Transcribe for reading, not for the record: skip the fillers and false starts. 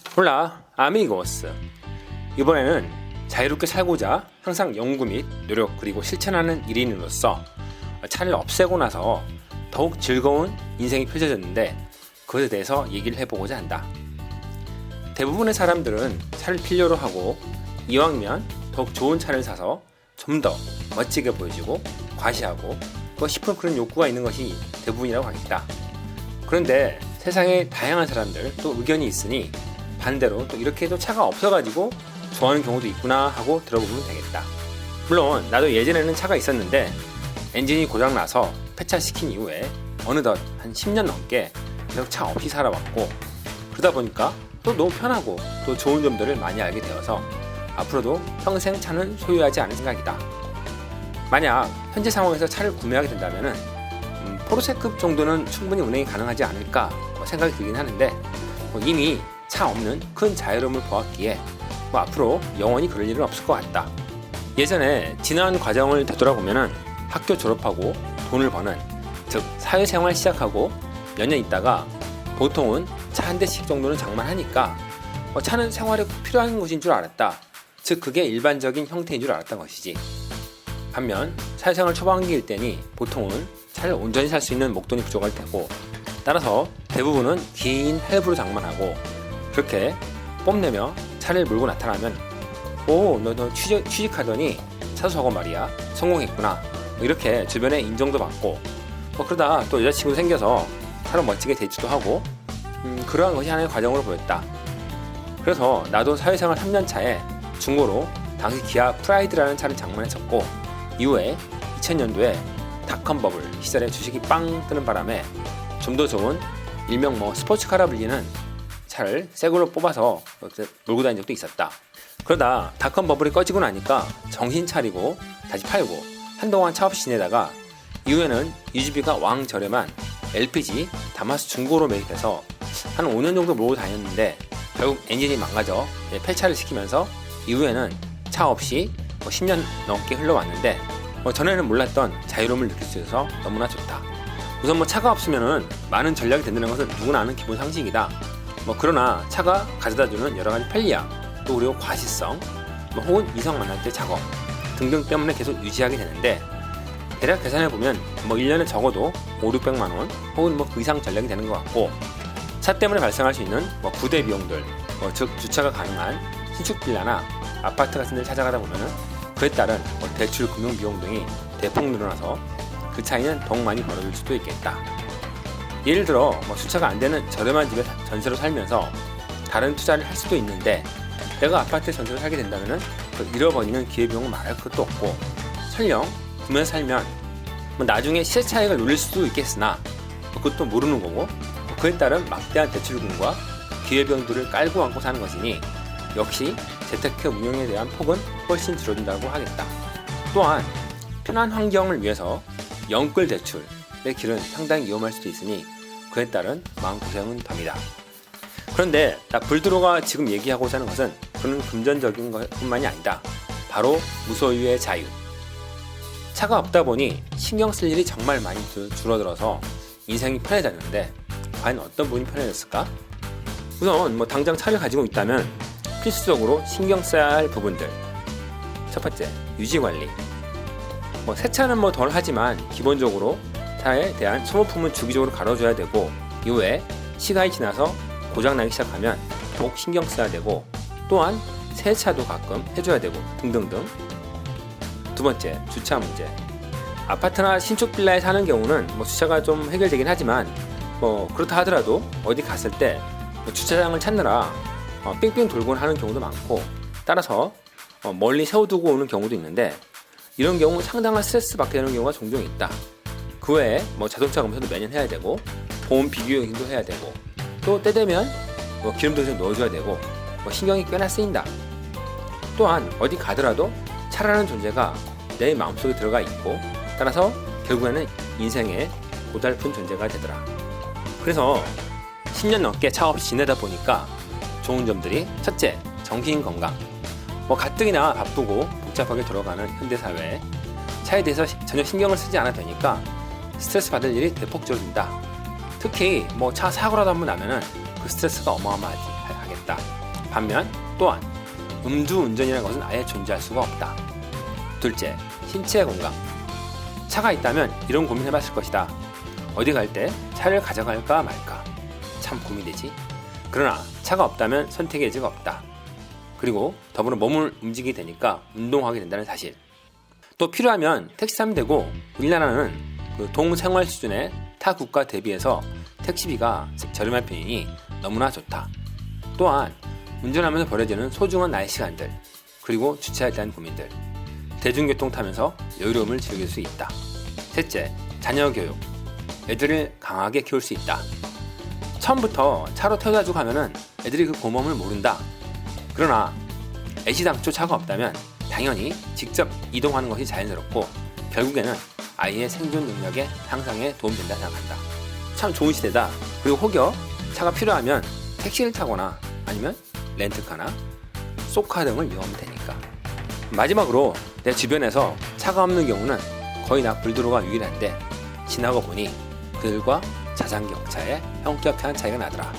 홀라 아미고스. 이번에는 자유롭게 살고자 항상 연구 및 노력 그리고 실천하는 일인으로서 차를 없애고 나서 더욱 즐거운 인생이 펼쳐졌는데 그것에 대해서 얘기를 해보고자 한다. 대부분의 사람들은 차를 필요로 하고 이왕이면 더욱 좋은 차를 사서 좀 더 멋지게 보여주고 과시하고 싶은 그런 욕구가 있는 것이 대부분이라고 하겠다. 그런데 세상에 다양한 사람들 또 의견이 있으니 반대로 또 이렇게도 차가 없어가지고 좋아하는 경우도 있구나 하고 들어보면 되겠다. 물론 나도 예전에는 차가 있었는데 엔진이 고장나서 폐차시킨 이후에 어느덧 한 10년 넘게 계속 차 없이 살아왔고, 그러다 보니까 또 너무 편하고 또 좋은 점들을 많이 알게 되어서 앞으로도 평생 차는 소유하지 않을 생각이다. 만약 현재 상황에서 차를 구매하게 된다면 포르쉐급 정도는 충분히 운행이 가능하지 않을까 생각이 들긴 하는데, 이미 차 없는 큰 자유로움을 보았기에 앞으로 영원히 그럴 일은 없을 것 같다. 예전에 지난 과정을 되돌아보면 학교 졸업하고 돈을 버는, 즉 사회생활 시작하고 몇 년 있다가 보통은 차 한 대씩 정도는 장만하니까 차는 생활에 꼭 필요한 것인 줄 알았다. 즉 그게 일반적인 형태인 줄 알았던 것이지. 반면 사회생활 초반기일 때니 보통은 차를 온전히 살 수 있는 목돈이 부족할 테고, 따라서 대부분은 긴 할부로 장만하고 그렇게 뽐내며 차를 몰고 나타나면 너 취직하더니 차도 말이야 성공했구나 이렇게 주변에 인정도 받고, 그러다 또 여자친구 생겨서 차로 멋지게 데이트도 하고 그러한 것이 하나의 과정으로 보였다. 그래서 나도 사회생활 3년 차에 중고로 당시 기아 프라이드라는 차를 장만했었고, 이후에 2000년도에 닷컴 버블 시절에 주식이 빵 뜨는 바람에 좀 더 좋은 일명 스포츠카라 불리는 차를 새 걸로 뽑아서 몰고 다닌 적도 있었다. 그러다 닷컴 버블이 꺼지고 나니까 정신 차리고 다시 팔고 한동안 차 없이 지내다가 이후에는 유지비가 왕 저렴한 LPG 다마스 중고로 매입해서 한 5년 정도 몰고 다녔는데 결국 엔진이 망가져 폐차를 시키면서 이후에는 차 없이 10년 넘게 흘러왔는데 전에는 몰랐던 자유로움을 느낄 수 있어서 너무나 좋다. 우선 차가 없으면은 많은 전략이 된다는 것은 누구나 아는 기본 상식이다. 그러나 차가 가져다주는 여러 가지 편리함, 또 그리고 과시성, 혹은 이성 만날 때 작업 등등 때문에 계속 유지하게 되는데, 대략 계산해보면 1년에 적어도 500~600만 원 혹은 그 이상 전략이 되는 것 같고, 차 때문에 발생할 수 있는 부대 비용들, 즉 주차가 가능한 신축 빌라나 아파트 같은 데를 찾아가다 보면은 그에 따른 대출 금융 비용 등이 대폭 늘어나서 그 차이는 더욱 많이 벌어질 수도 있겠다. 예를 들어 주차가 안 되는 저렴한 집에 전세로 살면서 다른 투자를 할 수도 있는데, 내가 아파트에 전세로 살게 된다면은 잃어버리는 기회비용은 말할 것도 없고, 설령 구매해서 살면 나중에 시세 차익을 노릴 수도 있겠으나 그것도 모르는 거고, 그에 따른 막대한 대출금과 기회비용들을 깔고 안고 사는 것이니 역시 재테크 운용에 대한 폭은 훨씬 줄어든다고 하겠다. 또한 편한 환경을 위해서 영끌 대출의 길은 상당히 위험할 수도 있으니 그에 따른 마음고생은 덥니다. 그런데 불드로가 지금 얘기하고자 하는 것은 그런 금전적인 것뿐만이 아니다. 바로 무소유의 자유. 차가 없다 보니 신경 쓸 일이 정말 많이 줄어들어서 인생이 편해졌는데 과연 어떤 부분이 편해졌을까? 우선 당장 차를 가지고 있다면 필수적으로 신경 써야 할 부분들. 첫 번째, 유지관리. 세차는 덜 하지만 기본적으로 차에 대한 소모품은 주기적으로 갈아줘야 되고, 이후에 시간이 지나서 고장나기 시작하면 꼭 신경 써야 되고, 또한 세차도 가끔 해줘야 되고 등등등. 두 번째, 주차 문제. 아파트나 신축 빌라에 사는 경우는 주차가 좀 해결되긴 하지만 그렇다 하더라도 어디 갔을 때 주차장을 찾느라 삥삥 돌곤 하는 경우도 많고, 따라서 멀리 세워두고 오는 경우도 있는데, 이런 경우 상당한 스트레스 받게 되는 경우가 종종 있다. 그 외에 자동차 검사도 매년 해야 되고, 보험 비교도 해야 되고, 또 때 되면 기름도 좀 넣어줘야 되고, 신경이 꽤나 쓰인다. 또한 어디 가더라도 차라는 존재가 내 마음속에 들어가 있고, 따라서 결국에는 인생의 고달픈 존재가 되더라. 그래서 10년 넘게 차 없이 지내다 보니까 좋은 점들이, 첫째, 정신건강. 가뜩이나 바쁘고 복잡하게 돌아가는 현대사회에 차에 대해서 전혀 신경을 쓰지 않아도 되니까 스트레스 받을 일이 대폭 줄어든다. 특히 차 사고라도 한번 나면은 그 스트레스가 어마어마하겠다. 있다. 반면 또한 음주운전이라는 것은 아예 존재할 수가 없다. 둘째, 신체 건강. 차가 있다면 이런 고민해봤을 것이다. 어디 갈 때 차를 가져갈까 말까. 참 고민되지. 그러나 차가 없다면 선택의 여지가 없다. 그리고 더불어 몸을 움직이게 되니까 운동하게 된다는 사실. 또 필요하면 택시 타면 되고, 우리나라는 그 동생활 수준의 타 국가 대비해서 택시비가 저렴한 편이니 너무나 좋다. 또한 운전하면서 벌어지는 소중한 나의 시간들, 그리고 주차에 대한 고민들, 대중교통 타면서 여유로움을 즐길 수 있다. 셋째, 자녀 교육. 애들을 강하게 키울 수 있다. 처음부터 차로 태워다 주고 하면은 애들이 그 고마움을 모른다. 그러나 애시당초 차가 없다면 당연히 직접 이동하는 것이 자연스럽고, 결국에는 아이의 생존 능력의 향상에 도움된다 생각한다. 참 좋은 시대다. 그리고 혹여 차가 필요하면 택시를 타거나 아니면 렌트카나 쏘카 등을 이용하면 되니까. 마지막으로 내 주변에서 차가 없는 경우는 거의 나 불도로가 유일한데, 지나고 보니 그들과 자전거차의 현격한 차이가 나더라.